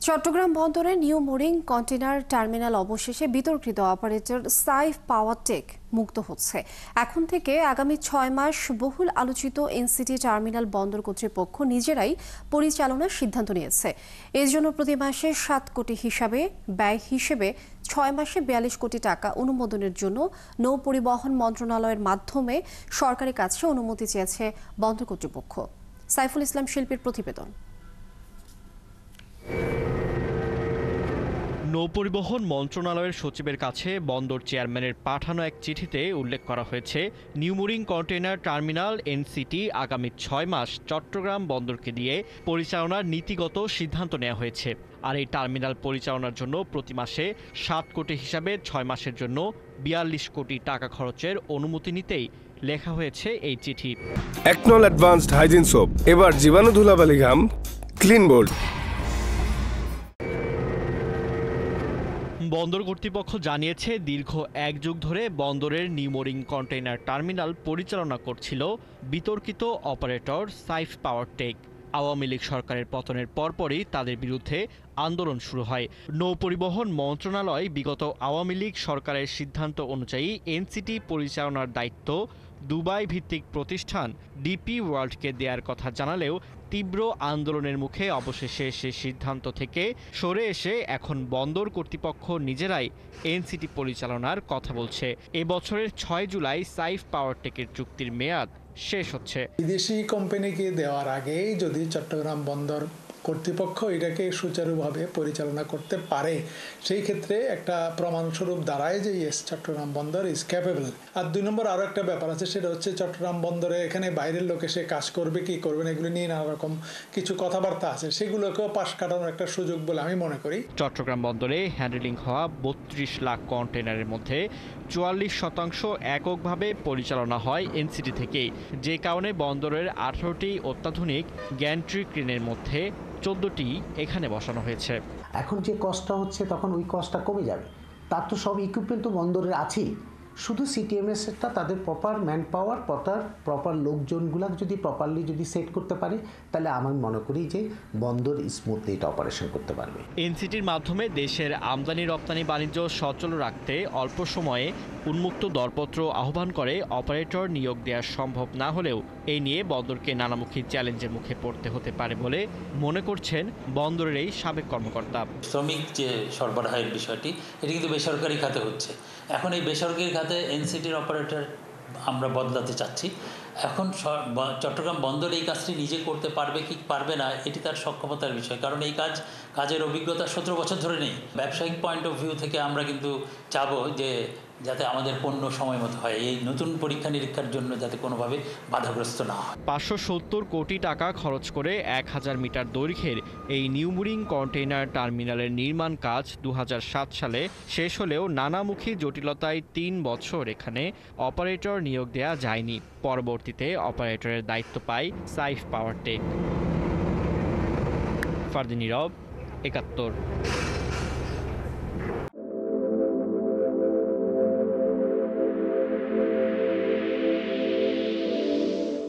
চট্টগ্রাম বন্দরে new mooring container terminal অবশেষে বিতর্কিত অপারেটর সাইফ পাওয়ার টেক মুক্ত হচ্ছে। এখন থেকে আগামী 6 মাস বহুল আলোচিত এনসিটি টার্মিনাল বন্দর কর্তৃপক্ষ নিজেরাই পরিচালনার সিদ্ধান্ত নিয়েছে। এর জন্য প্রতি মাসে 7 কোটি ব্যয় হিসেবে 6 মাসে 42 কোটি টাকা অনুমোদনের জন্য নৌ পরিবহন মন্ত্রণালয়ের মাধ্যমে সরকারের কাছে অনুমতি চেয়েছে বন্দর কর্তৃপক্ষ। সাইফুল ইসলাম শিল্পীর প্রতিবেদন। নৌপরিবহন মন্ত্রণালয়ের সচিবের কাছে বন্দর চেয়ারম্যানের পাঠানো এক চিঠিতে উল্লেখ করা হয়েছে, new mooring container terminal NCT আগামী 6 মাস চট্টগ্রাম বন্দরকে দিয়ে পরিচালনার নীতিগত সিদ্ধান্ত নেওয়া হয়েছে। আর এই টার্মিনাল পরিচালনার জন্য প্রতি মাসে 7 কোটি হিসাবে 6 মাসের জন্য 42 কোটি টাকা খরচের অনুমতি নিতেই লেখা হয়েছে এই চিঠি। একনল অ্যাডভান্সড হাইজিন সোপ, এবার জীবাণু ধুলাবালি ঘাম ক্লিন বোল্ড। বন্দর কর্তৃপক্ষ জানিয়েছে, দীর্ঘ 1 যুগ ধরে বন্দরের নিউ মোরিং কন্টেইনার টার্মিনাল পরিচালনা করছিল বিতর্কিত অপারেটর সাইফ পাওয়ার টেক। আওয়ামী লীগ সরকারের পতনের পরপরই তাদের বিরুদ্ধে আন্দোলন শুরু হয়। নৌপরিবহন মন্ত্রণালয় বিগত আওয়ামী লীগ সরকারের সিদ্ধান্ত অনুযায়ী এনসিটি পরিচালনার দায়িত্ব দুবাই ভিত্তিক প্রতিষ্ঠান ডিপি ওয়ার্ল্ডকে দেওয়ার কথা জানালেও তীব্র আন্দোলনের মুখে অবশেষে সে সিদ্ধান্ত থেকে সরে এসে এখন বন্দর কর্তৃপক্ষ নিজেরাই এনসিটি পরিচালনার কথা বলছে। এ বছরের 6 জুলাই সাইফ পাওয়ার টেকের চুক্তির মেয়াদ শেষ হচ্ছে। বিদেশি কোম্পানিকে দেওয়ার আগেই যদি চট্টগ্রাম বন্দর কর্তৃপক্ষ এটাকে সুচারুভাবে পরিচালনা করতে পারে, সেই ক্ষেত্রে একটা প্রমাণস্বরূপ দাঁড়ায় যে ইয়েস, চট্টগ্রাম বন্দর ইজ ক্যাপেবল। আর 2 নম্বর আরও একটা ব্যাপার আছে, সেটা হচ্ছে চট্টগ্রাম বন্দরে এখানে বাইরের লোক এসে কাজ করবে কি করবে না এগুলো নিয়ে নানা রকম কিছু কথাবার্তা আছে, সেগুলোকেও পাশ কাটানোর একটা সুযোগ বলে আমি মনে করি। চট্টগ্রাম বন্দরে হ্যান্ডেলিং হওয়া 32 লাখ কন্টেইনারের মধ্যে 44% এককভাবে পরিচালনা হয় এনসিটি থেকেই, যে কারণে বন্দরের 18টি অত্যাধুনিক গ্যান্ট্রি ক্রেনের মধ্যে 14টি এখানে বসানো হয়েছে। এখন যে কস্টটা হচ্ছে তখন ওই কস্টটা কমে যাবে। তার তো সব ইকুইপমেন্ট তো বন্দরের আছেই, শুধু সিটিএমএসটা তাদের প্রপার ম্যান পাওয়ার, প্রপার লোকজনগুলো যদি প্রপারলি সেট করতে পারে, তাহলে আমি মনে করি যে বন্দর স্মুথলি এটা অপারেশন করতে পারবে। এনসিটির মাধ্যমে দেশের আমদানি রপ্তানি বাণিজ্য সচল রাখতে অল্প সময়ে উন্মুক্ত দরপত্র আহ্বান করে অপারেটর নিয়োগ দেওয়া সম্ভব না হলেও এই নিয়ে বন্দরকে নানামুখী চ্যালেঞ্জের মুখে পড়তে হতে পারে বলে মনে করছেন বন্দরের এই সাবেক কর্মকর্তা। শ্রমিক যে সরবরাহের বিষয়টি, এটি কিন্তু বেসরকারি খাতে হচ্ছে। এখন এই বেসরকারি খাতে এনসিটির অপারেটর আমরা বদলাতে চাচ্ছি। এখন চট্টগ্রাম বন্দর এই কাজটি নিজে করতে পারবে কি পারবে না, এটি তার সক্ষমতার বিষয়, কারণ এই কাজের অভিজ্ঞতা 17 বছর ধরে নেই। ব্যবসায়িক পয়েন্ট অফ ভিউ থেকে আমরা কিন্তু চাবো যে যাতে আমাদের পণ্য সময় মতো হয়, এই নতুন পরীক্ষা নিরীক্ষার জন্য যাতে কোনোভাবে বাধাগ্রস্ত না হয়। 570 কোটি টাকা খরচ করে 1000 মিটার দৈর্ঘ্যের এই নিউ মোরিং কন্টেইনার টার্মিনালের নির্মাণ কাজ 2007 সালে শেষ হলেও নানামুখী জটিলতায় 3 বছর এখানে অপারেটর নিয়োগ দেওয়া যায়নি। পরবর্তীতে অপারেটরের দায়িত্ব পায় সাইফ পাওয়ার টেক। ফারদিন নীরব, 71।